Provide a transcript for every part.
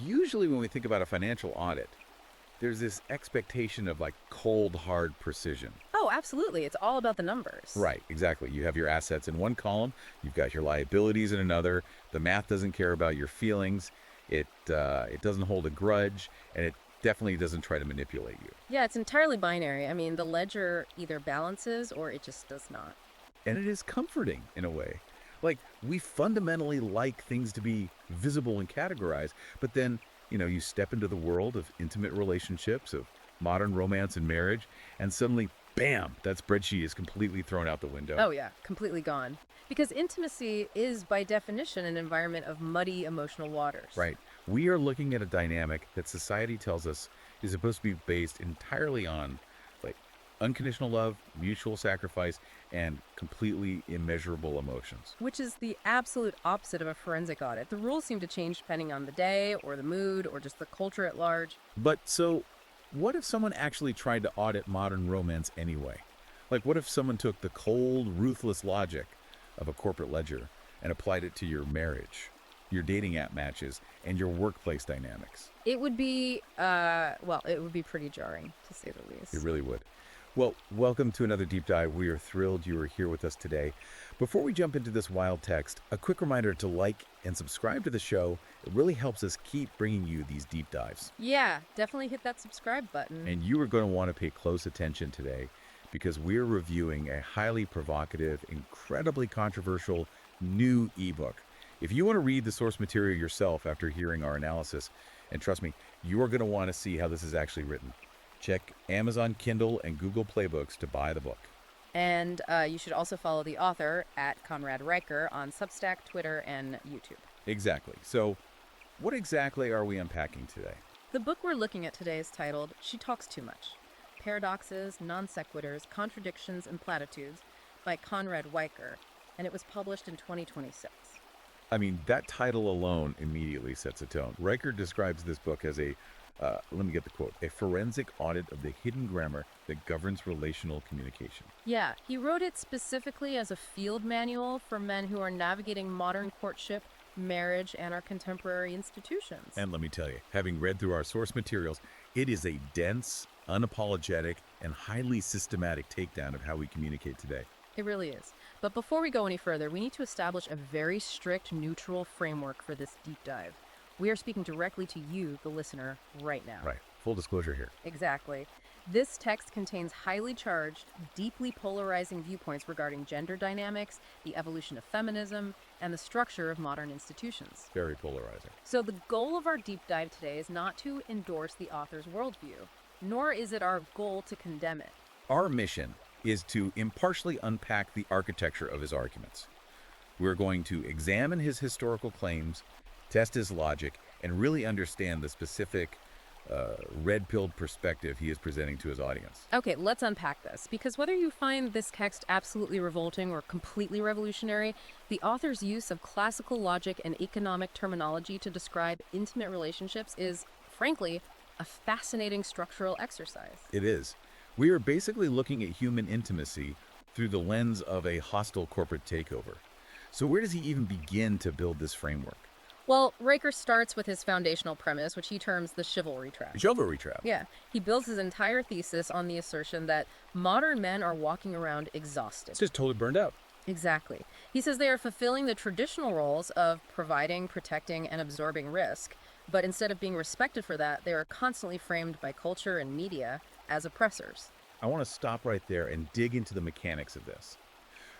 Usually when we think about a financial audit, there's this expectation of like cold, hard precision. Oh, absolutely. It's all about the numbers. Right, exactly. You have your assets in one column, you've got your liabilities in another. The math doesn't care about your feelings. It doesn't hold a grudge, and it definitely doesn't try to manipulate you. Yeah, it's entirely binary. I mean, the ledger either balances or it just does not. And it is comforting in a way. Like we fundamentally like things to be visible and categorized, but then, you step into the world of intimate relationships, of modern romance and marriage, and suddenly, bam, that spreadsheet is completely thrown out the window. Oh, yeah, completely gone. Because intimacy is, by definition, an environment of muddy emotional waters. Right. We are looking at a dynamic that society tells us is supposed to be based entirely on like unconditional love, mutual sacrifice, and completely immeasurable emotions. Which is the absolute opposite of a forensic audit. The rules seem to change depending on the day, or the mood, or just the culture at large. But so, what if someone actually tried to audit modern romance anyway? Like, what if someone took the cold, ruthless logic of a corporate ledger and applied it to your marriage, your dating app matches, and your workplace dynamics? It would be, it would be pretty jarring, to say the It least. really would. Well, welcome to another deep dive. We are thrilled you are here with us today. Before we jump into this wild text, a quick reminder to like and subscribe to the show. It really helps us keep bringing you these deep dives. Yeah, definitely hit that subscribe button. And you are going to want to pay close attention today because we're reviewing a highly provocative, incredibly controversial new ebook. If you want to read the source material yourself after hearing our analysis, and trust me, you are going to want to see how this is actually written. Check Amazon Kindle and Google Playbooks to buy the book. And you should also follow the author at Conrad Riker on Substack, Twitter, and YouTube. Exactly. So, what exactly are we unpacking today? The book we're looking at today is titled She Talks Too Much: Paradoxes, Non Sequiturs, Contradictions, and Platitudes by Conrad Riker, and it was published in 2026. I mean, that title alone immediately sets a tone. Riker describes this book as let me get the quote, a forensic audit of the hidden grammar that governs relational communication. Yeah, he wrote it specifically as a field manual for men who are navigating modern courtship, marriage, and our contemporary institutions. And let me tell you, having read through our source materials, it is a dense, unapologetic, and highly systematic takedown of how we communicate today. It really is. But before we go any further, we need to establish a very strict, neutral framework for this deep dive. We are speaking directly to you, the listener, right now. Right. Full disclosure here. Exactly. This text contains highly charged, deeply polarizing viewpoints regarding gender dynamics, the evolution of feminism, and the structure of modern institutions. Very polarizing. So, the goal of our deep dive today is not to endorse the author's worldview, nor is it our goal to condemn it. Our mission is to impartially unpack the architecture of his arguments. We're going to examine his historical claims, test his logic, and really understand the specific red-pilled perspective he is presenting to his audience. Okay, let's unpack this, because whether you find this text absolutely revolting or completely revolutionary, the author's use of classical logic and economic terminology to describe intimate relationships is, frankly, a fascinating structural exercise. It is. We are basically looking at human intimacy through the lens of a hostile corporate takeover. So where does he even begin to build this framework? Well, Riker starts with his foundational premise, which he terms the chivalry trap. Chivalry trap. Yeah, he builds his entire thesis on the assertion that modern men are walking around exhausted. It's just totally burned out. Exactly. He says they are fulfilling the traditional roles of providing, protecting, and absorbing risk, but instead of being respected for that, they are constantly framed by culture and media as oppressors. I want to stop right there and dig into the mechanics of this.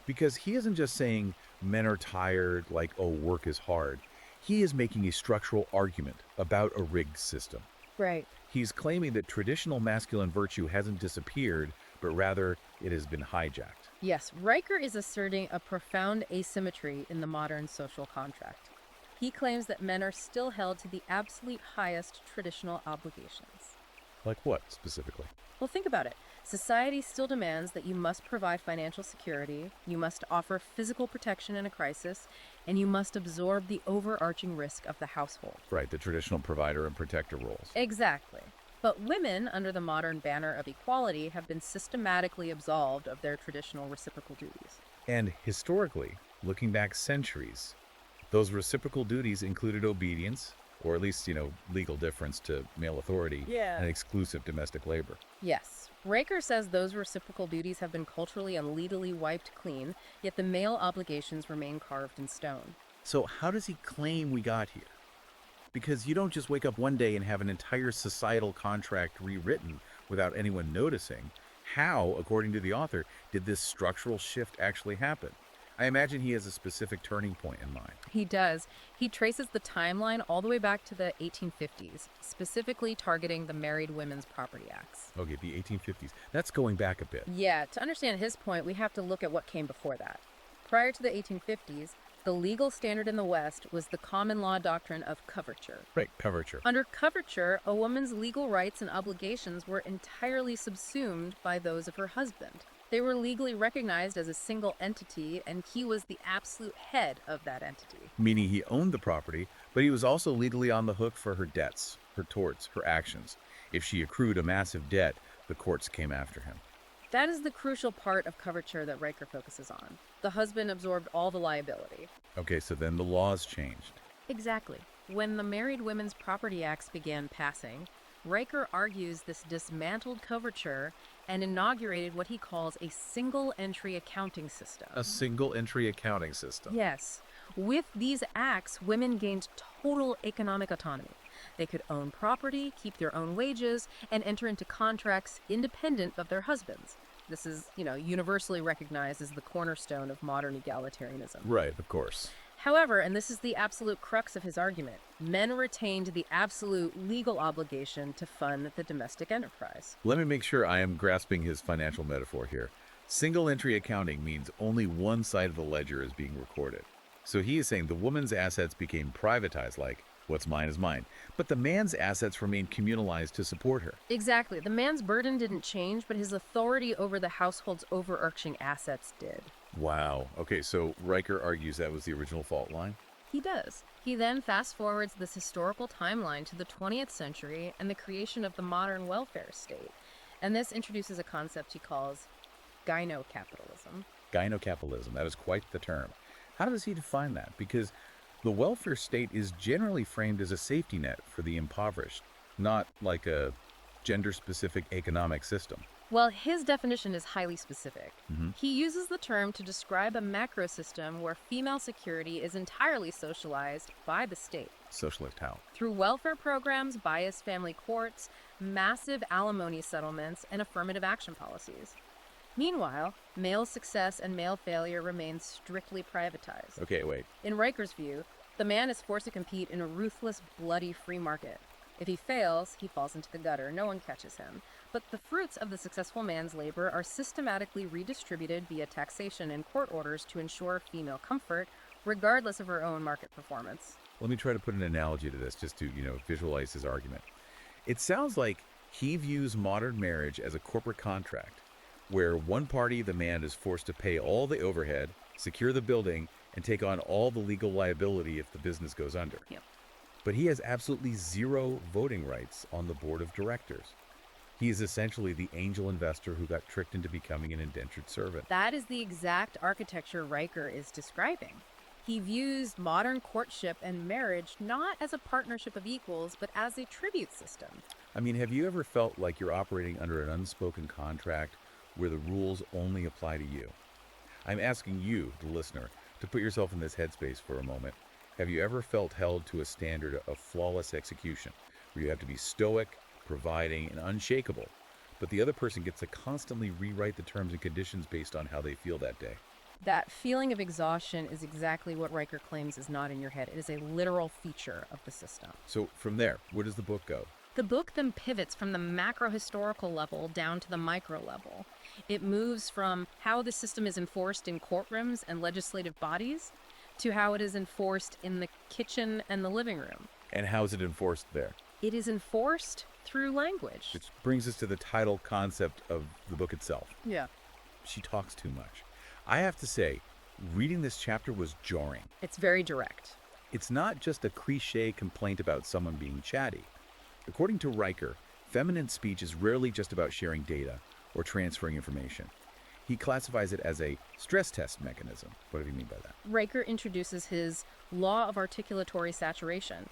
Because he isn't just saying men are tired, like, oh, work is hard. He is making a structural argument about a rigged system. Right. He's claiming that traditional masculine virtue hasn't disappeared, but rather it has been hijacked. Yes, Riker is asserting a profound asymmetry in the modern social contract. He claims that men are still held to the absolute highest traditional obligations. Like what, specifically? Well, think about it. Society still demands that you must provide financial security, you must offer physical protection in a crisis, and you must absorb the overarching risk of the household. Right, the traditional provider and protector roles. Exactly. But women, under the modern banner of equality, have been systematically absolved of their traditional reciprocal duties. And historically, looking back centuries, those reciprocal duties included obedience, or at least, legal difference to male authority Yeah. and exclusive domestic labor. Yes. Riker says those reciprocal duties have been culturally and legally wiped clean, yet the male obligations remain carved in stone. So how does he claim we got here? Because you don't just wake up one day and have an entire societal contract rewritten without anyone noticing. How, according to the author, did this structural shift actually happen? I imagine he has a specific turning point in mind. He does. He traces the timeline all the way back to the 1850s, specifically targeting the Married Women's Property Acts. Okay, the 1850s. That's going back a bit. Yeah, to understand his point, we have to look at what came before that. Prior to the 1850s, the legal standard in the West was the common law doctrine of coverture. Right, coverture. Under coverture, a woman's legal rights and obligations were entirely subsumed by those of her husband. They were legally recognized as a single entity, and he was the absolute head of that entity. Meaning he owned the property, but he was also legally on the hook for her debts, her torts, her actions. If she accrued a massive debt, the courts came after him. That is the crucial part of coverture that Riker focuses on. The husband absorbed all the liability. Okay, so then the laws changed. Exactly. When the Married Women's Property Acts began passing, Riker argues this dismantled coverture and inaugurated what he calls a single entry accounting system. A single entry accounting system. Yes. With these acts, women gained total economic autonomy. They could own property, keep their own wages, and enter into contracts independent of their husbands. This is, universally recognized as the cornerstone of modern egalitarianism. Right, of course. However, and this is the absolute crux of his argument, men retained the absolute legal obligation to fund the domestic enterprise. Let me make sure I am grasping his financial metaphor here. Single entry accounting means only one side of the ledger is being recorded. So he is saying the woman's assets became privatized, like what's mine is mine, but the man's assets remained communalized to support her. Exactly. The man's burden didn't change, but his authority over the household's overarching assets did. Wow. Okay, so Riker argues that was the original fault line? He does. He then fast forwards this historical timeline to the 20th century and the creation of the modern welfare state. And this introduces a concept he calls gynocapitalism. Gynocapitalism, that is quite the term. How does he define that? Because the welfare state is generally framed as a safety net for the impoverished, not like a gender-specific economic system. Well, his definition is highly specific. Mm-hmm. He uses the term to describe a macro system where female security is entirely socialized by the state. Socialist how? Through welfare programs, biased family courts, massive alimony settlements, and affirmative action policies. Meanwhile, male success and male failure remain strictly privatized. Okay, wait. In Riker's view, the man is forced to compete in a ruthless, bloody free market. If he fails, he falls into the gutter. No one catches him. But the fruits of the successful man's labor are systematically redistributed via taxation and court orders to ensure female comfort, regardless of her own market performance. Let me try to put an analogy to this just to, visualize his argument. It sounds like he views modern marriage as a corporate contract where one party, the man, is forced to pay all the overhead, secure the building, and take on all the legal liability if the business goes under. Yep. But he has absolutely zero voting rights on the board of directors. He is essentially the angel investor who got tricked into becoming an indentured servant. That is the exact architecture Riker is describing. He views modern courtship and marriage not as a partnership of equals, but as a tribute system. I mean, have you ever felt like you're operating under an unspoken contract where the rules only apply to you? I'm asking you, the listener, to put yourself in this headspace for a moment. Have you ever felt held to a standard of flawless execution, where you have to be stoic, providing, and unshakable, but the other person gets to constantly rewrite the terms and conditions based on how they feel that day? That feeling of exhaustion is exactly what Riker claims is not in your head. It is a literal feature of the system. So from there, where does the book go? The book then pivots from the macro-historical level down to the micro level. It moves from how the system is enforced in courtrooms and legislative bodies to how it is enforced in the kitchen and the living room. And how is it enforced there? It is enforced through language. Which brings us to the title concept of the book itself. Yeah. She talks too much. I have to say, reading this chapter was jarring. It's very direct. It's not just a cliche complaint about someone being chatty. According to Riker, feminine speech is rarely just about sharing data or transferring information. He classifies it as a stress test mechanism. What do you mean by that? Riker introduces his law of articulatory saturation.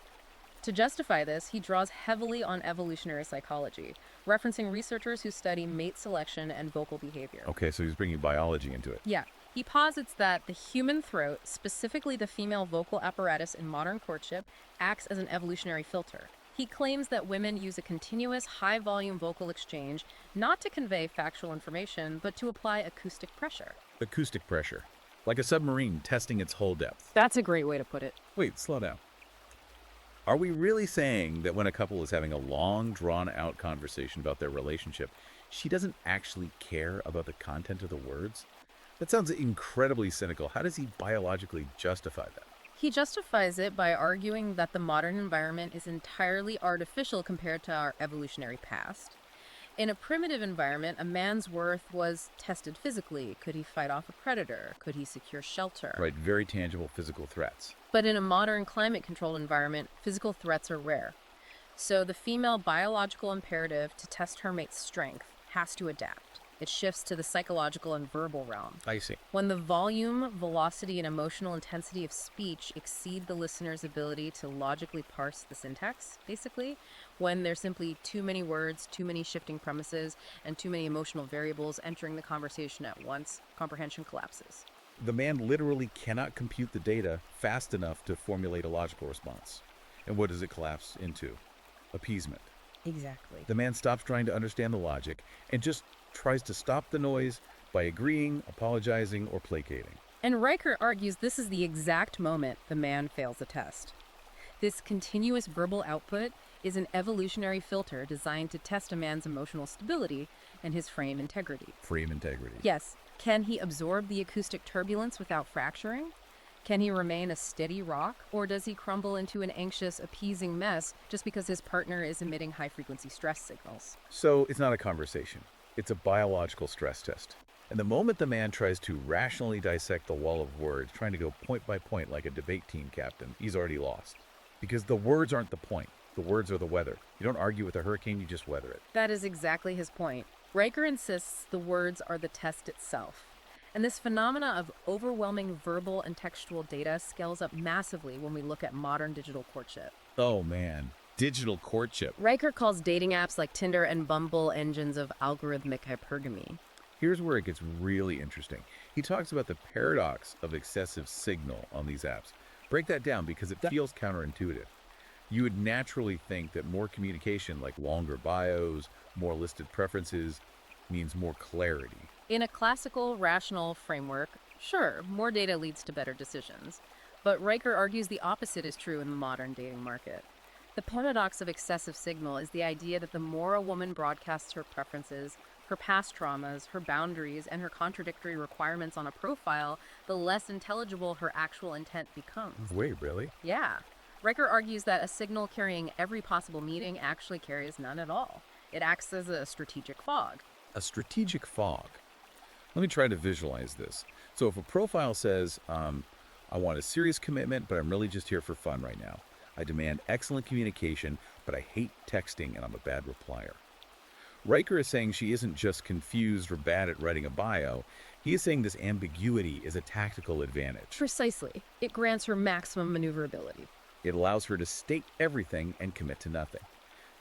To justify this, he draws heavily on evolutionary psychology, referencing researchers who study mate selection and vocal behavior. Okay, so he's bringing biology into it. Yeah, he posits that the human throat, specifically the female vocal apparatus in modern courtship, acts as an evolutionary filter. He claims that women use a continuous, high-volume vocal exchange not to convey factual information, but to apply acoustic pressure. Acoustic pressure. Like a submarine testing its hull depth. That's a great way to put it. Wait, slow down. Are we really saying that when a couple is having a long, drawn-out conversation about their relationship, she doesn't actually care about the content of the words? That sounds incredibly cynical. How does he biologically justify that? He justifies it by arguing that the modern environment is entirely artificial compared to our evolutionary past. In a primitive environment, a man's worth was tested physically. Could he fight off a predator? Could he secure shelter? Right, very tangible physical threats. But in a modern climate-controlled environment, physical threats are rare. So the female biological imperative to test her mate's strength has to adapt. It shifts to the psychological and verbal realm. I see. When the volume, velocity, and emotional intensity of speech exceed the listener's ability to logically parse the syntax, basically, when there's simply too many words, too many shifting premises, and too many emotional variables entering the conversation at once, comprehension collapses. The man literally cannot compute the data fast enough to formulate a logical response. And what does it collapse into? Appeasement. Exactly. The man stops trying to understand the logic and just tries to stop the noise by agreeing, apologizing, or placating. And Riker argues this is the exact moment the man fails a test. This continuous verbal output is an evolutionary filter designed to test a man's emotional stability and his frame integrity. Frame integrity. Yes, can he absorb the acoustic turbulence without fracturing? Can he remain a steady rock, or does he crumble into an anxious, appeasing mess just because his partner is emitting high-frequency stress signals? So it's not a conversation. It's a biological stress test. And the moment the man tries to rationally dissect the wall of words, trying to go point by point like a debate team captain, he's already lost. Because the words aren't the point. The words are the weather. You don't argue with a hurricane, you just weather it. That is exactly his point. Riker insists the words are the test itself. And this phenomena of overwhelming verbal and textual data scales up massively when we look at modern digital courtship. Oh man, digital courtship. Riker calls dating apps like Tinder and Bumble engines of algorithmic hypergamy. Here's where it gets really interesting. He talks about the paradox of excessive signal on these apps. Break that down because it feels counterintuitive. You would naturally think that more communication, like longer bios, more listed preferences, means more clarity. In a classical, rational framework, sure, more data leads to better decisions. But Riker argues the opposite is true in the modern dating market. The paradox of excessive signal is the idea that the more a woman broadcasts her preferences, her past traumas, her boundaries, and her contradictory requirements on a profile, the less intelligible her actual intent becomes. Wait, really? Yeah. Riker argues that a signal carrying every possible meaning actually carries none at all. It acts as a strategic fog. A strategic fog. Let me try to visualize this. So if a profile says, I want a serious commitment, but I'm really just here for fun right now. I demand excellent communication, but I hate texting and I'm a bad replier. Riker is saying she isn't just confused or bad at writing a bio. He is saying this ambiguity is a tactical advantage. Precisely. It grants her maximum maneuverability. It allows her to state everything and commit to nothing.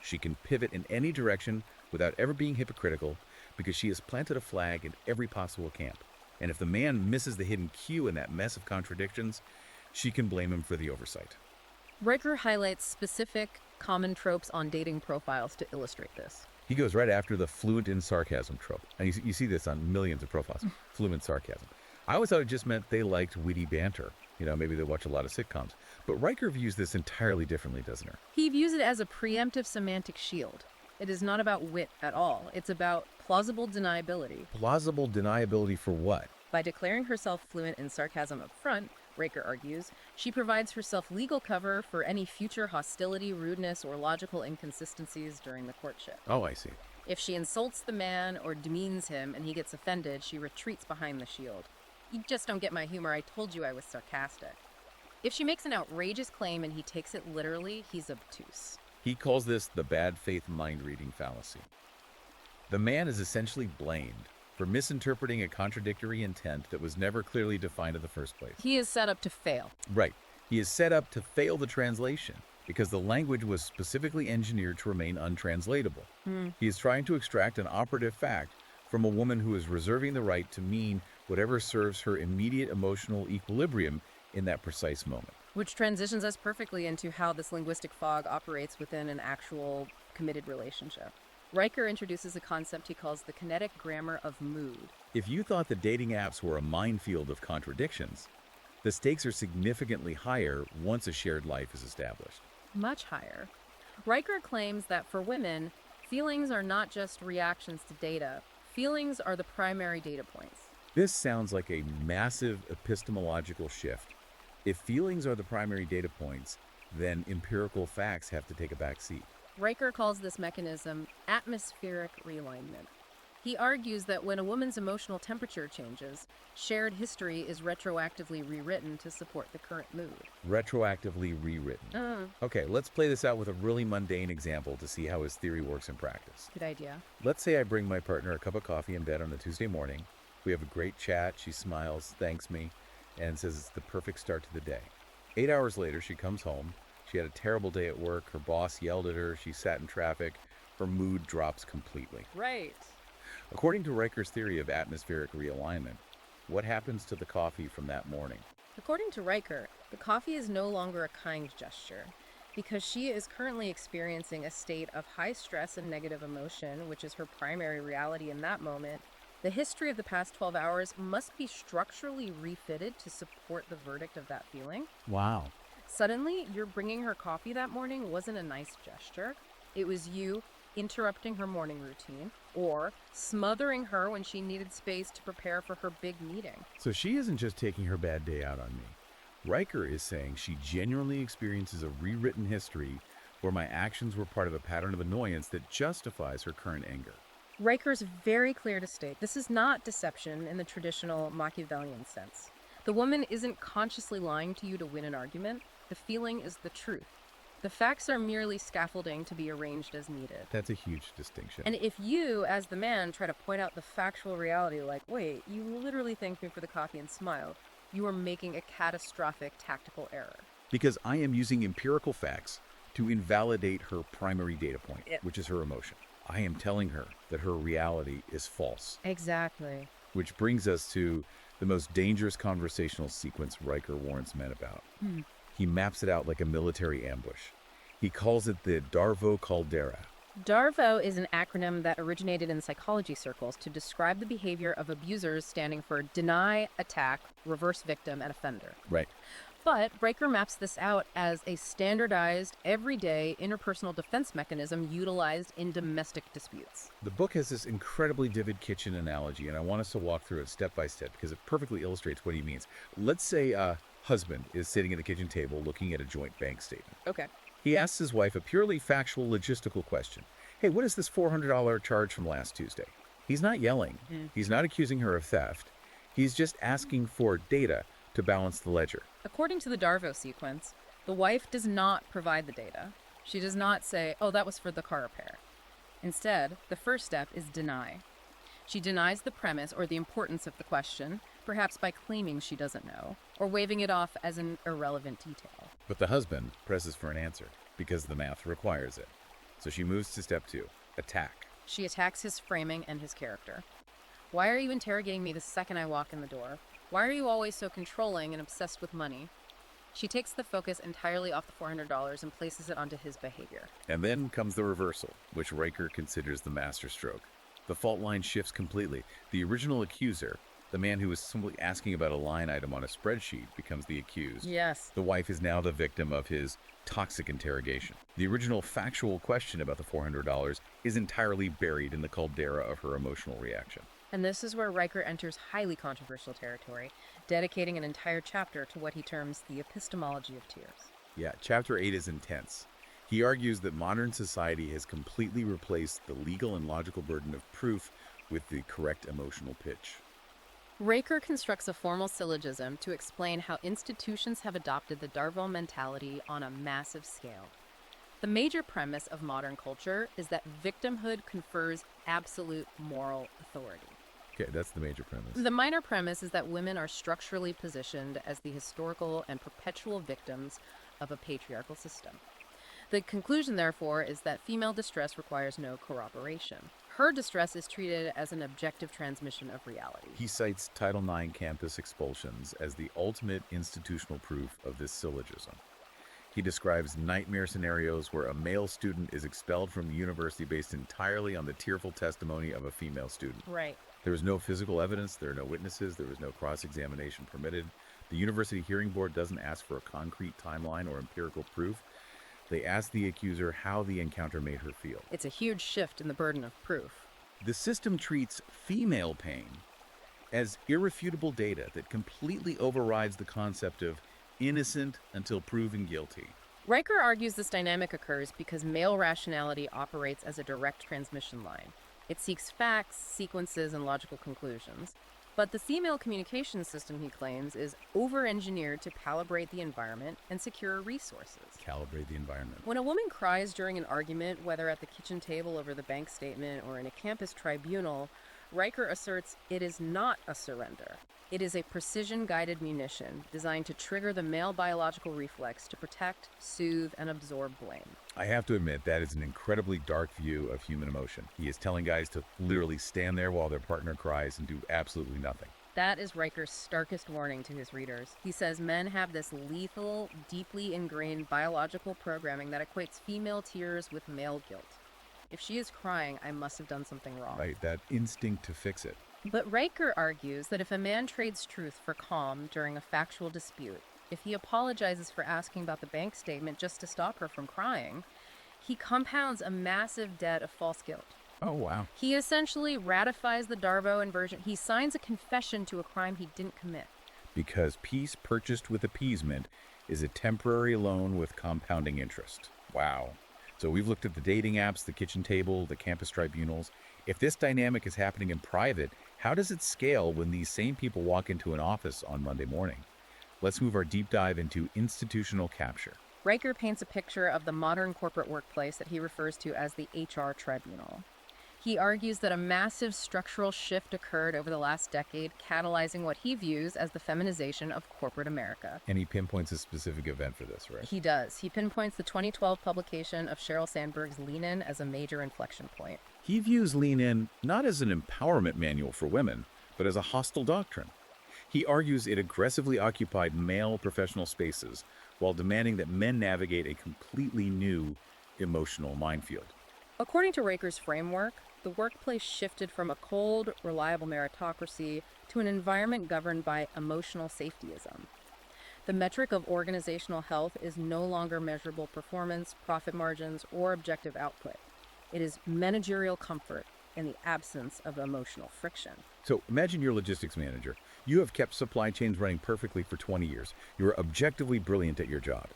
She can pivot in any direction without ever being hypocritical because she has planted a flag in every possible camp. And if the man misses the hidden cue in that mess of contradictions, she can blame him for the oversight. Riker highlights specific, common tropes on dating profiles to illustrate this. He goes right after the fluent in sarcasm trope. And you see this on millions of profiles, fluent sarcasm. I always thought it just meant they liked witty banter. Maybe they watch a lot of sitcoms. But Riker views this entirely differently, doesn't he? He views it as a preemptive semantic shield. It is not about wit at all. It's about plausible deniability. Plausible deniability for what? By declaring herself fluent in sarcasm up front, Riker argues, she provides herself legal cover for any future hostility, rudeness, or logical inconsistencies during the courtship. Oh, I see. If she insults the man or demeans him and he gets offended, she retreats behind the shield. You just don't get my humor. I told you I was sarcastic. If she makes an outrageous claim and he takes it literally, he's obtuse. He calls this the bad faith mind-reading fallacy. The man is essentially blamed for misinterpreting a contradictory intent that was never clearly defined in the first place. He is set up to fail. Right. He is set up to fail the translation. because the language was specifically engineered to remain untranslatable. Hmm. He is trying to extract an operative fact from a woman who is reserving the right to mean whatever serves her immediate emotional equilibrium in that precise moment. Which transitions us perfectly into how this linguistic fog operates within an actual committed relationship. Riker introduces a concept he calls the kinetic grammar of mood. If you thought the dating apps were a minefield of contradictions, the stakes are significantly higher once a shared life is established. Much higher. Riker claims that for women, feelings are not just reactions to data. Feelings are the primary data points. This sounds like a massive epistemological shift. If feelings are the primary data points, then empirical facts have to take a back seat. Riker calls this mechanism atmospheric realignment. He argues that when a woman's emotional temperature changes, shared history is retroactively rewritten to support the current mood. Retroactively rewritten. Okay, let's play this out with a really mundane example to see how his theory works in practice. Good idea. Let's say I bring my partner a cup of coffee in bed on a Tuesday morning. We have a great chat. She smiles, thanks me, and says it's the perfect start to the day. 8 hours later, she comes home. She had a terrible day at work. Her boss yelled at her. She sat in traffic. Her mood drops completely. Right. According to Riker's theory of atmospheric realignment, what happens to the coffee from that morning? According to Riker, the coffee is no longer a kind gesture because she is currently experiencing a state of high stress and negative emotion, which is her primary reality in that moment. The history of the past 12 hours must be structurally refitted to support the verdict of that feeling. Wow. Suddenly, your bringing her coffee that morning wasn't a nice gesture. It was you interrupting her morning routine or smothering her when she needed space to prepare for her big meeting. So she isn't just taking her bad day out on me. Riker is saying she genuinely experiences a rewritten history where my actions were part of a pattern of annoyance that justifies her current anger. Riker's very clear to state this is not deception in the traditional Machiavellian sense. The woman isn't consciously lying to you to win an argument. The feeling is the truth. The facts are merely scaffolding to be arranged as needed. That's a huge distinction. And if you, as the man, try to point out the factual reality, like, wait, you literally thanked me for the coffee and smiled, you are making a catastrophic tactical error. Because I am using empirical facts to invalidate her primary data point, Yep. which is her emotion. I am telling her that her reality is false. Exactly. Which brings us to the most dangerous conversational sequence Riker warns men about. He maps it out like a military ambush. He calls it the Darvo Caldera. DARVO is an acronym that originated in psychology circles to describe the behavior of abusers, standing for deny, attack, reverse victim, and offender. Right. But Riker maps this out as a standardized, everyday interpersonal defense mechanism utilized in domestic disputes. The book has this incredibly vivid kitchen analogy, and I want us to walk through it step by step because it perfectly illustrates what he means. Let's say a husband is sitting at the kitchen table looking at a joint bank statement. Okay. He asks his wife a purely factual, logistical question. Hey, what is this $400 charge from last Tuesday? He's not yelling. He's not accusing her of theft. He's just asking for data to balance the ledger. According to the Darvo sequence, the wife does not provide the data. She does not say, oh, that was for the car repair. Instead, the first step is deny. She denies the premise or the importance of the question, perhaps by claiming she doesn't know, or waving it off as an irrelevant detail. But the husband presses for an answer because the math requires it. So she moves to step 2, attack. She attacks his framing and his character. Why are you interrogating me the second I walk in the door? Why are you always so controlling and obsessed with money? She takes the focus entirely off the $400 and places it onto his behavior. And then comes the reversal, which Riker considers the masterstroke. The fault line shifts completely. The original accuser, the man who was simply asking about a line item on a spreadsheet, becomes the accused. Yes. The wife is now the victim of his toxic interrogation. The original factual question about the $400 is entirely buried in the caldera of her emotional reaction. And this is where Riker enters highly controversial territory, dedicating an entire chapter to what he terms the epistemology of tears. Yeah, chapter 8 is intense. He argues that modern society has completely replaced the legal and logical burden of proof with the correct emotional pitch. Riker constructs a formal syllogism to explain how institutions have adopted the Darvo mentality on a massive scale. The major premise of modern culture is that victimhood confers absolute moral authority. Okay, that's the major premise. The minor premise is that women are structurally positioned as the historical and perpetual victims of a patriarchal system. The conclusion, therefore, is that female distress requires no corroboration. Her distress is treated as an objective transmission of reality. He cites Title IX campus expulsions as the ultimate institutional proof of this syllogism. He describes nightmare scenarios where a male student is expelled from the university based entirely on the tearful testimony of a female student. Right. There is no physical evidence, there are no witnesses, there is no cross-examination permitted. The University Hearing Board doesn't ask for a concrete timeline or empirical proof. They ask the accuser how the encounter made her feel. It's a huge shift in the burden of proof. The system treats female pain as irrefutable data that completely overrides the concept of innocent until proven guilty. Riker argues this dynamic occurs because male rationality operates as a direct transmission line. It seeks facts, sequences, and logical conclusions. But the female communication system, he claims, is over-engineered to calibrate the environment and secure resources. Calibrate the environment. When a woman cries during an argument, whether at the kitchen table over the bank statement or in a campus tribunal, Riker asserts it is not a surrender. It is a precision-guided munition designed to trigger the male biological reflex to protect, soothe, and absorb blame. I have to admit, that is an incredibly dark view of human emotion. He is telling guys to literally stand there while their partner cries and do absolutely nothing. That is Riker's starkest warning to his readers. He says men have this lethal, deeply ingrained biological programming that equates female tears with male guilt. If she is crying, I must have done something wrong. Right, that instinct to fix it. But Riker argues that if a man trades truth for calm during a factual dispute, if he apologizes for asking about the bank statement just to stop her from crying, he compounds a massive debt of false guilt. Oh, wow. He essentially ratifies the Darbo inversion. He signs a confession to a crime he didn't commit. Because peace purchased with appeasement is a temporary loan with compounding interest. Wow. So we've looked at the dating apps, the kitchen table, the campus tribunals. If this dynamic is happening in private, how does it scale when these same people walk into an office on Monday morning? Let's move our deep dive into institutional capture. Riker paints a picture of the modern corporate workplace that he refers to as the HR tribunal. He argues that a massive structural shift occurred over the last decade, catalyzing what he views as the feminization of corporate America. And he pinpoints a specific event for this, right? He does. He pinpoints the 2012 publication of Sheryl Sandberg's Lean In as a major inflection point. He views Lean In not as an empowerment manual for women, but as a hostile doctrine. He argues it aggressively occupied male professional spaces while demanding that men navigate a completely new emotional minefield. According to Riker's framework, the workplace shifted from a cold, reliable meritocracy to an environment governed by emotional safetyism. The metric of organizational health is no longer measurable performance, profit margins, or objective output. It is managerial comfort in the absence of emotional friction. So imagine you're a logistics manager. You have kept supply chains running perfectly for 20 years. You're objectively brilliant at your job.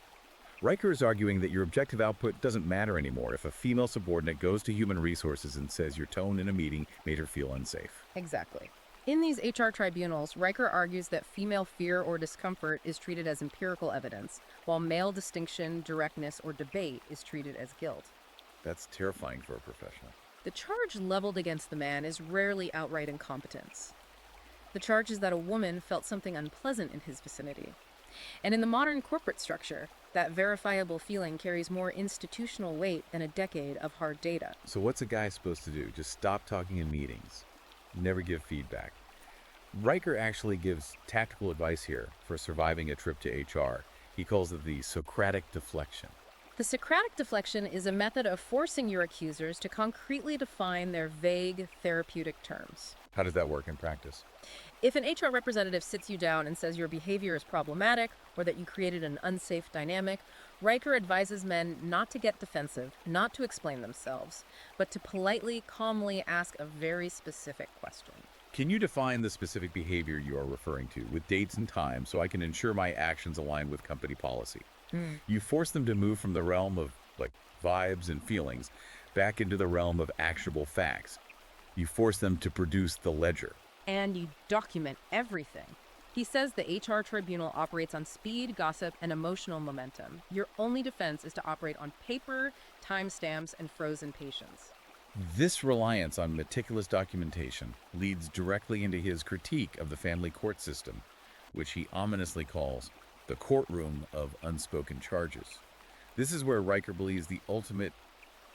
Riker is arguing that your objective output doesn't matter anymore if a female subordinate goes to human resources and says your tone in a meeting made her feel unsafe. Exactly. In these HR tribunals, Riker argues that female fear or discomfort is treated as empirical evidence, while male distinction, directness, or debate is treated as guilt. That's terrifying for a professional. The charge leveled against the man is rarely outright incompetence. The charge is that a woman felt something unpleasant in his vicinity. And in the modern corporate structure, that verifiable feeling carries more institutional weight than a decade of hard data. So what's a guy supposed to do? Just stop talking in meetings. Never give feedback. Riker actually gives tactical advice here for surviving a trip to HR. He calls it the Socratic deflection. The Socratic deflection is a method of forcing your accusers to concretely define their vague therapeutic terms. How does that work in practice? If an HR representative sits you down and says your behavior is problematic or that you created an unsafe dynamic, Riker advises men not to get defensive, not to explain themselves, but to politely, calmly ask a very specific question. Can you define the specific behavior you are referring to with dates and times so I can ensure my actions align with company policy? You force them to move from the realm of vibes and feelings back into the realm of actionable facts. You force them to produce the ledger. And you document everything. He says the HR tribunal operates on speed, gossip, and emotional momentum. Your only defense is to operate on paper, timestamps, and frozen patience. This reliance on meticulous documentation leads directly into his critique of the family court system, which he ominously calls the courtroom of unspoken charges. This is where Riker believes the ultimate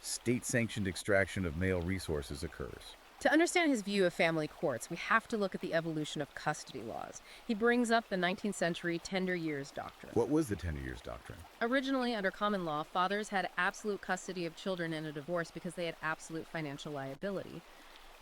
state-sanctioned extraction of male resources occurs. To understand his view of family courts, we have to look at the evolution of custody laws. He brings up the 19th century tender years doctrine. What was the tender years doctrine? Originally, under common law, fathers had absolute custody of children in a divorce because they had absolute financial liability.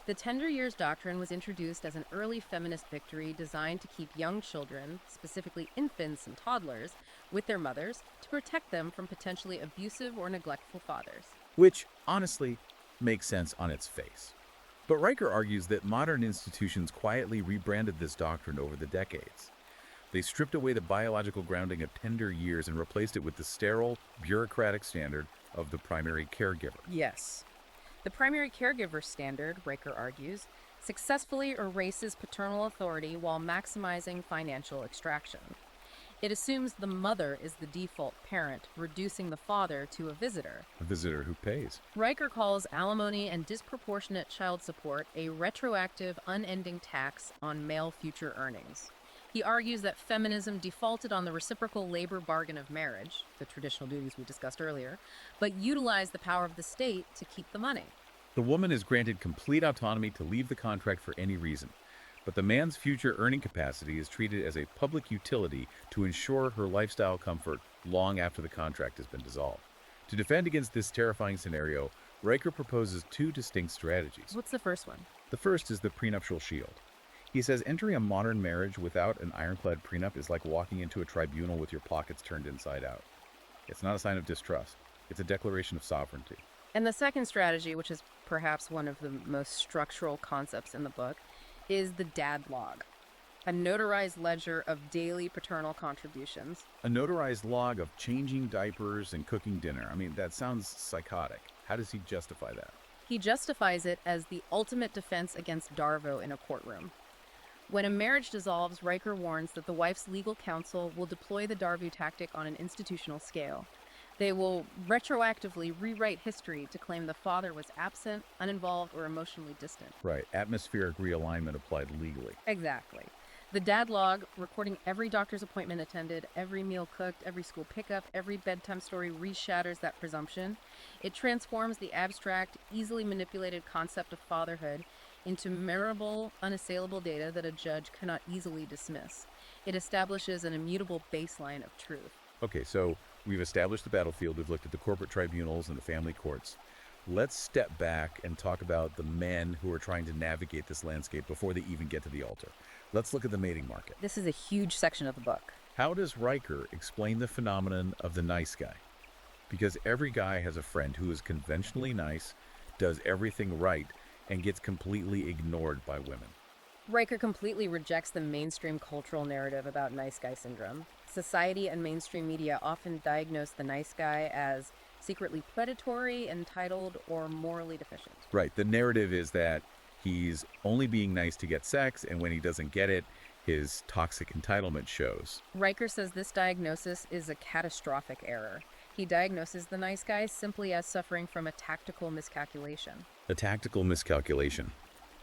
The tender years doctrine was introduced as an early feminist victory designed to keep young children, specifically infants and toddlers, with their mothers to protect them from potentially abusive or neglectful fathers. Which, honestly, makes sense on its face. But Riker argues that modern institutions quietly rebranded this doctrine over the decades. They stripped away the biological grounding of tender years and replaced it with the sterile, bureaucratic standard of the primary caregiver. Yes. The primary caregiver standard, Riker argues, successfully erases paternal authority while maximizing financial extraction. It assumes the mother is the default parent, reducing the father to a visitor who pays. Riker calls alimony and disproportionate child support a retroactive, unending tax on male future earnings. He argues that feminism defaulted on the reciprocal labor bargain of marriage, the traditional duties we discussed earlier, but utilized the power of the state to keep the money. The woman is granted complete autonomy to leave the contract for any reason, but the man's future earning capacity is treated as a public utility to ensure her lifestyle comfort long after the contract has been dissolved. To defend against this terrifying scenario, Riker proposes two distinct strategies. What's the first one? The first is the prenuptial shield. He says entering a modern marriage without an ironclad prenup is like walking into a tribunal with your pockets turned inside out. It's not a sign of distrust. It's a declaration of sovereignty. And the second strategy, which is perhaps one of the most structural concepts in the book, is the dad log, a notarized ledger of daily paternal contributions. A notarized log of changing diapers and cooking dinner. I mean, that sounds psychotic. How does he justify that? He justifies it as the ultimate defense against Darvo in a courtroom. When a marriage dissolves, Riker warns that the wife's legal counsel will deploy the Darvo tactic on an institutional scale. They will retroactively rewrite history to claim the father was absent, uninvolved, or emotionally distant. Right. Atmospheric realignment applied legally. Exactly. The dad log, recording every doctor's appointment attended, every meal cooked, every school pickup, every bedtime story, reshatters that presumption. It transforms the abstract, easily manipulated concept of fatherhood into memorable, unassailable data that a judge cannot easily dismiss. It establishes an immutable baseline of truth. Okay, so we've established the battlefield, we've looked at the corporate tribunals and the family courts. Let's step back and talk about the men who are trying to navigate this landscape before they even get to the altar. Let's look at the mating market. This is a huge section of the book. How does Riker explain the phenomenon of the nice guy? Because every guy has a friend who is conventionally nice, does everything right, and gets completely ignored by women. Riker completely rejects the mainstream cultural narrative about nice guy syndrome. Society and mainstream media often diagnose the nice guy as secretly predatory, entitled, or morally deficient. Right. The narrative is that he's only being nice to get sex, and when he doesn't get it, his toxic entitlement shows. Riker says this diagnosis is a catastrophic error. He diagnoses the nice guy simply as suffering from a tactical miscalculation. A tactical miscalculation.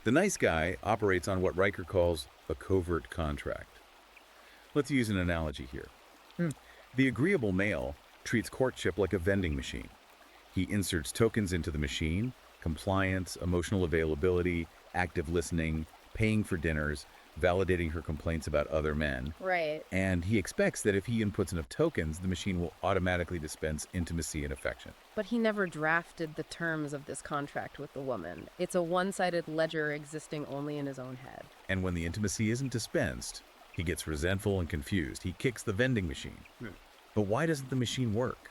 The nice guy operates on what Riker calls a covert contract. Let's use an analogy here. The agreeable male treats courtship like a vending machine. He inserts tokens into the machine: compliance, emotional availability, active listening, paying for dinners, validating her complaints about other men. Right. And he expects that if he inputs enough tokens, the machine will automatically dispense intimacy and affection. But he never drafted the terms of this contract with the woman. It's a one-sided ledger existing only in his own head. And when the intimacy isn't dispensed, he gets resentful and confused. He kicks the vending machine. But why doesn't the machine work?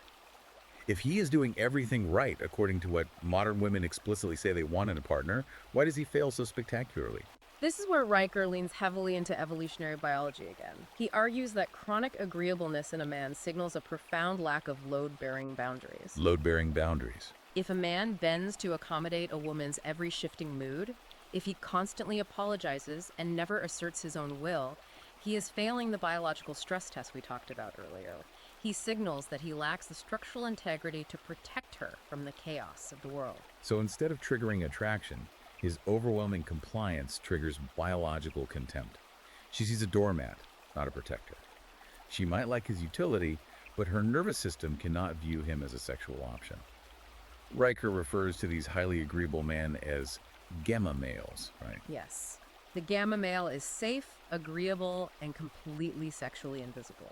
If he is doing everything right, according to what modern women explicitly say they want in a partner, why does he fail so spectacularly? This is where Riker leans heavily into evolutionary biology again. He argues that chronic agreeableness in a man signals a profound lack of load-bearing boundaries. Load-bearing boundaries. If a man bends to accommodate a woman's every shifting mood, if he constantly apologizes and never asserts his own will, he is failing the biological stress test we talked about earlier. He signals that he lacks the structural integrity to protect her from the chaos of the world. So instead of triggering attraction, his overwhelming compliance triggers biological contempt. She sees a doormat, not a protector. She might like his utility, but her nervous system cannot view him as a sexual option. Riker refers to these highly agreeable men as gamma males, right? Yes. The gamma male is safe, agreeable, and completely sexually invisible.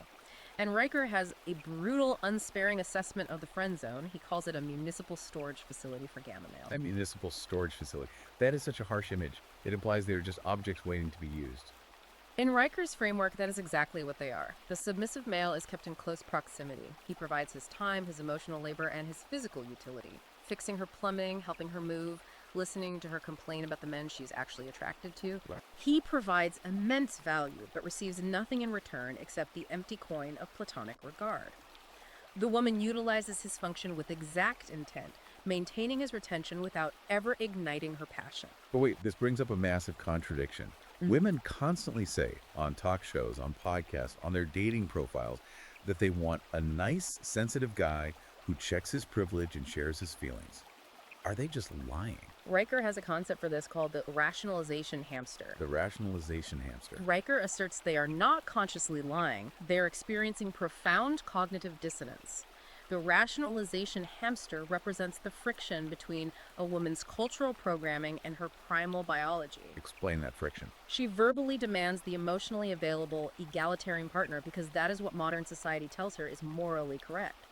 And Riker has a brutal, unsparing assessment of the friend zone. He calls it a municipal storage facility for gamma male. A municipal storage facility. That is such a harsh image. It implies they are just objects waiting to be used. In Riker's framework, that is exactly what they are. The submissive male is kept in close proximity. He provides his time, his emotional labor, and his physical utility, fixing her plumbing, helping her move, listening to her complain about the men she's actually attracted to. Right. He provides immense value, but receives nothing in return except the empty coin of platonic regard. The woman utilizes his function with exact intent, maintaining his retention without ever igniting her passion. But wait, this brings up a massive contradiction. Women constantly say on talk shows, on podcasts, on their dating profiles that they want a nice, sensitive guy who checks his privilege and shares his feelings. Are they just lying? Riker has a concept for this called the rationalization hamster. The rationalization hamster. Riker asserts they are not consciously lying, they're experiencing profound cognitive dissonance. The rationalization hamster represents the friction between a woman's cultural programming and her primal biology. Explain that friction. She verbally demands the emotionally available, egalitarian partner because that is what modern society tells her is morally correct.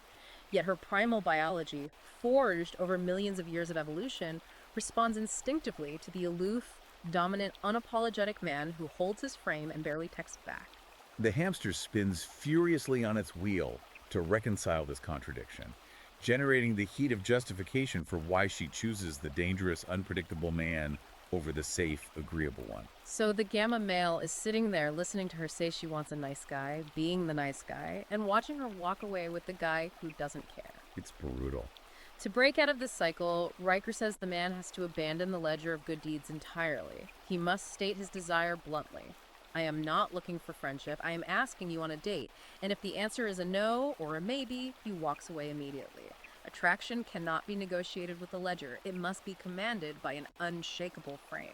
Yet her primal biology, forged over millions of years of evolution, responds instinctively to the aloof, dominant, unapologetic man who holds his frame and barely texts back. The hamster spins furiously on its wheel to reconcile this contradiction, generating the heat of justification for why she chooses the dangerous, unpredictable man over the safe, agreeable one. So the gamma male is sitting there listening to her say she wants a nice guy, being the nice guy, and watching her walk away with the guy who doesn't care. It's brutal. To break out of this cycle, Riker says the man has to abandon the ledger of good deeds entirely. He must state his desire bluntly. I am not looking for friendship. I am asking you on a date. And if the answer is a no or a maybe, he walks away immediately. Attraction cannot be negotiated with a ledger. It must be commanded by an unshakable frame.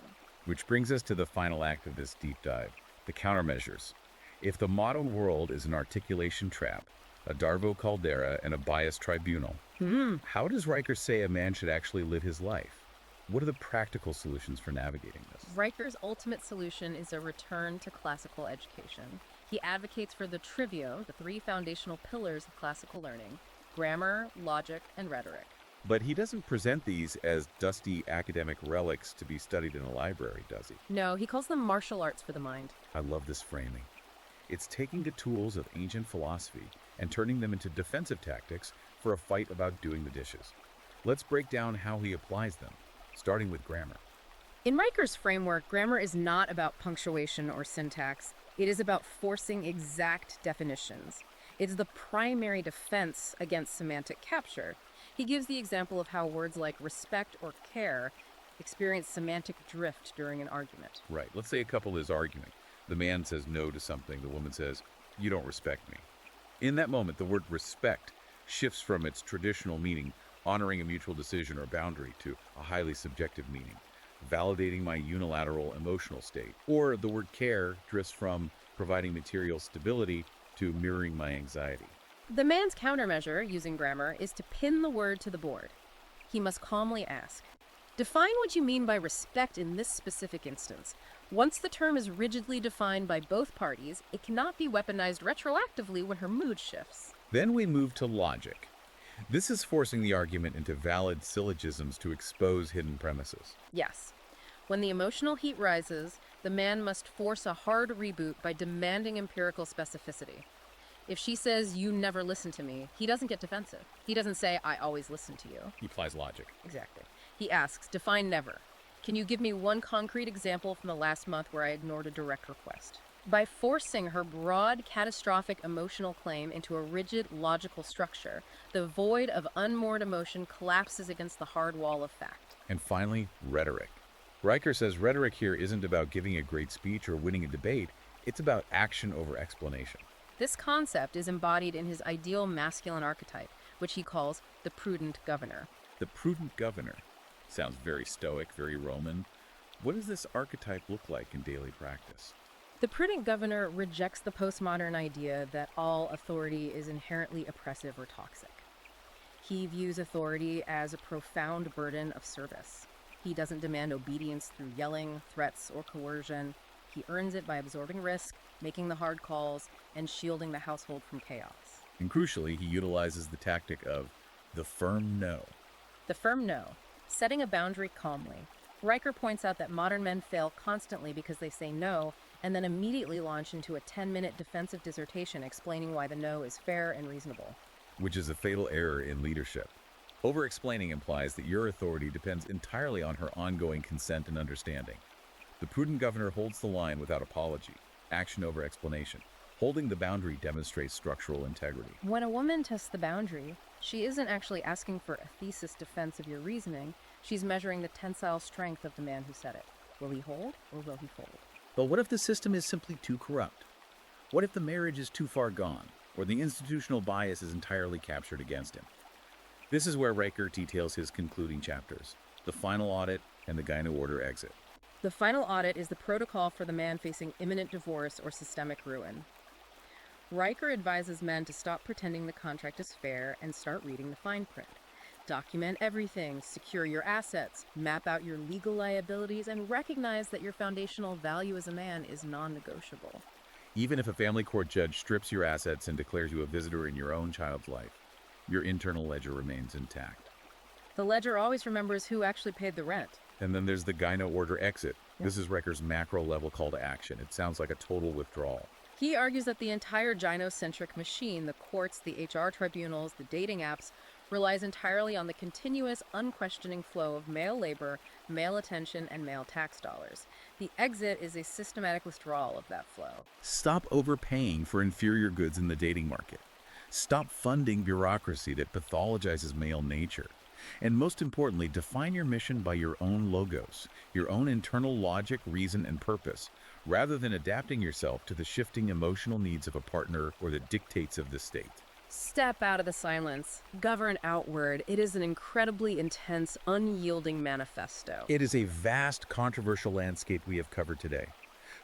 Which brings us to the final act of this deep dive, the countermeasures. If the modern world is an articulation trap, a Darvo caldera, and a biased tribunal, how does Riker say a man should actually live his life? What are the practical solutions for navigating this? Riker's ultimate solution is a return to classical education. He advocates for the trivio, the three foundational pillars of classical learning: grammar, logic, and rhetoric. But he doesn't present these as dusty academic relics to be studied in a library, does he? No, he calls them martial arts for the mind. I love this framing. It's taking the tools of ancient philosophy and turning them into defensive tactics for a fight about doing the dishes. Let's break down how he applies them, starting with grammar. In Riker's framework, grammar is not about punctuation or syntax. It is about forcing exact definitions. It's the primary defense against semantic capture. He gives the example of how words like respect or care experience semantic drift during an argument. Right. Let's say a couple is arguing. The man says no to something. The woman says, "You don't respect me." In that moment, the word respect shifts from its traditional meaning, honoring a mutual decision or boundary, to a highly subjective meaning, validating my unilateral emotional state. Or the word care drifts from providing material stability to mirroring my anxiety. The man's countermeasure, using grammar, is to pin the word to the board. He must calmly ask, define what you mean by respect in this specific instance. Once the term is rigidly defined by both parties, it cannot be weaponized retroactively when her mood shifts. Then we move to logic. This is forcing the argument into valid syllogisms to expose hidden premises. Yes. When the emotional heat rises, the man must force a hard reboot by demanding empirical specificity. If she says, "You never listen to me," he doesn't get defensive. He doesn't say, "I always listen to you." He applies logic. Exactly. He asks, define never. Can you give me one concrete example from the last month where I ignored a direct request? By forcing her broad, catastrophic emotional claim into a rigid, logical structure, the void of unmoored emotion collapses against the hard wall of fact. And finally, rhetoric. Riker says rhetoric here isn't about giving a great speech or winning a debate. It's about action over explanation. This concept is embodied in his ideal masculine archetype, which he calls the prudent governor. The prudent governor. Sounds very stoic, very Roman. What does this archetype look like in daily practice? The prudent governor rejects the postmodern idea that all authority is inherently oppressive or toxic. He views authority as a profound burden of service. He doesn't demand obedience through yelling, threats, or coercion. He earns it by absorbing risk, making the hard calls, and shielding the household from chaos. And crucially, he utilizes the tactic of the firm no. The firm no, setting a boundary calmly. Riker points out that modern men fail constantly because they say no and then immediately launch into a 10-minute defensive dissertation explaining why the no is fair and reasonable. Which is a fatal error in leadership. Over-explaining implies that your authority depends entirely on her ongoing consent and understanding. The prudent governor holds the line without apology, action over explanation. Holding the boundary demonstrates structural integrity. When a woman tests the boundary, she isn't actually asking for a thesis defense of your reasoning. She's measuring the tensile strength of the man who said it. Will he hold or will he fold? But what if the system is simply too corrupt? What if the marriage is too far gone, or the institutional bias is entirely captured against him? This is where Riker details his concluding chapters, the final audit and the gyno order exit. The final audit is the protocol for the man facing imminent divorce or systemic ruin. Riker advises men to stop pretending the contract is fair and start reading the fine print. Document everything, secure your assets, map out your legal liabilities, and recognize that your foundational value as a man is non-negotiable. Even if a family court judge strips your assets and declares you a visitor in your own child's life, your internal ledger remains intact. The ledger always remembers who actually paid the rent. And then there's the gyno order exit. This is Riker's macro-level call to action. It sounds like a total withdrawal. He argues that the entire gynocentric machine, the courts, the HR tribunals, the dating apps, relies entirely on the continuous, unquestioning flow of male labor, male attention, and male tax dollars. The exit is a systematic withdrawal of that flow. Stop overpaying for inferior goods in the dating market. Stop funding bureaucracy that pathologizes male nature. And most importantly, define your mission by your own logos, your own internal logic, reason, and purpose, rather than adapting yourself to the shifting emotional needs of a partner or the dictates of the state. Step out of the silence. Govern outward. It is an incredibly intense, unyielding manifesto. It is a vast, controversial landscape we have covered today.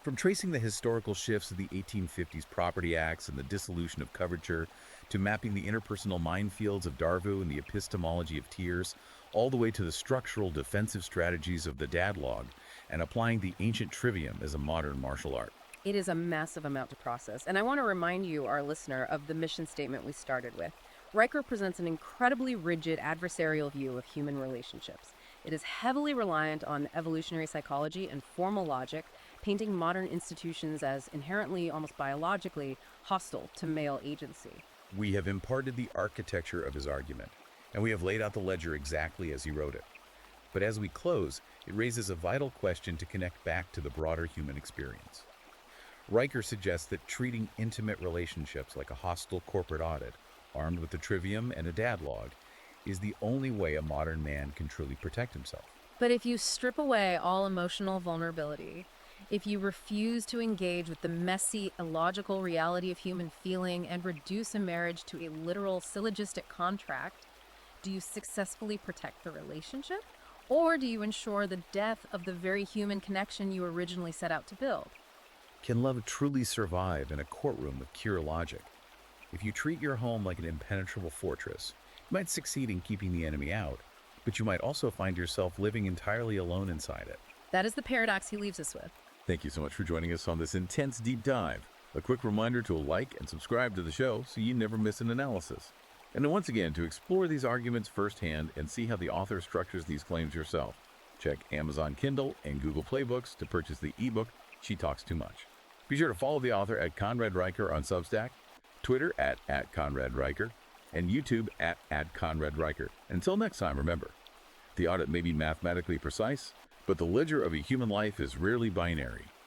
From tracing the historical shifts of the 1850s Property Acts and the dissolution of coverture, to mapping the interpersonal minefields of Darvu and the epistemology of tears, all the way to the structural defensive strategies of the dadlog, and applying the ancient trivium as a modern martial art. It is a massive amount to process, and I want to remind you, our listener, of the mission statement we started with. Riker presents an incredibly rigid, adversarial view of human relationships. It is heavily reliant on evolutionary psychology and formal logic, painting modern institutions as inherently, almost biologically, hostile to male agency. We have imparted the architecture of his argument, and we have laid out the ledger exactly as he wrote it. But as we close, it raises a vital question to connect back to the broader human experience. Riker suggests that treating intimate relationships like a hostile corporate audit, armed with a trivium and a dadlog, is the only way a modern man can truly protect himself. But if you strip away all emotional vulnerability, if you refuse to engage with the messy, illogical reality of human feeling and reduce a marriage to a literal syllogistic contract, do you successfully protect the relationship? Or do you ensure the death of the very human connection you originally set out to build? Can love truly survive in a courtroom of pure logic? If you treat your home like an impenetrable fortress, you might succeed in keeping the enemy out, but you might also find yourself living entirely alone inside it. That is the paradox he leaves us with. Thank you so much for joining us on this intense deep dive. A quick reminder to like and subscribe to the show so you never miss an analysis. And then once again, to explore these arguments firsthand and see how the author structures these claims yourself, check Amazon Kindle and Google Play Books to purchase the ebook, She Talks Too Much. Be sure to follow the author at Conrad Riker on Substack, Twitter at Conrad Riker, and YouTube at Conrad Riker. Until next time, remember, the audit may be mathematically precise, but the ledger of a human life is rarely binary.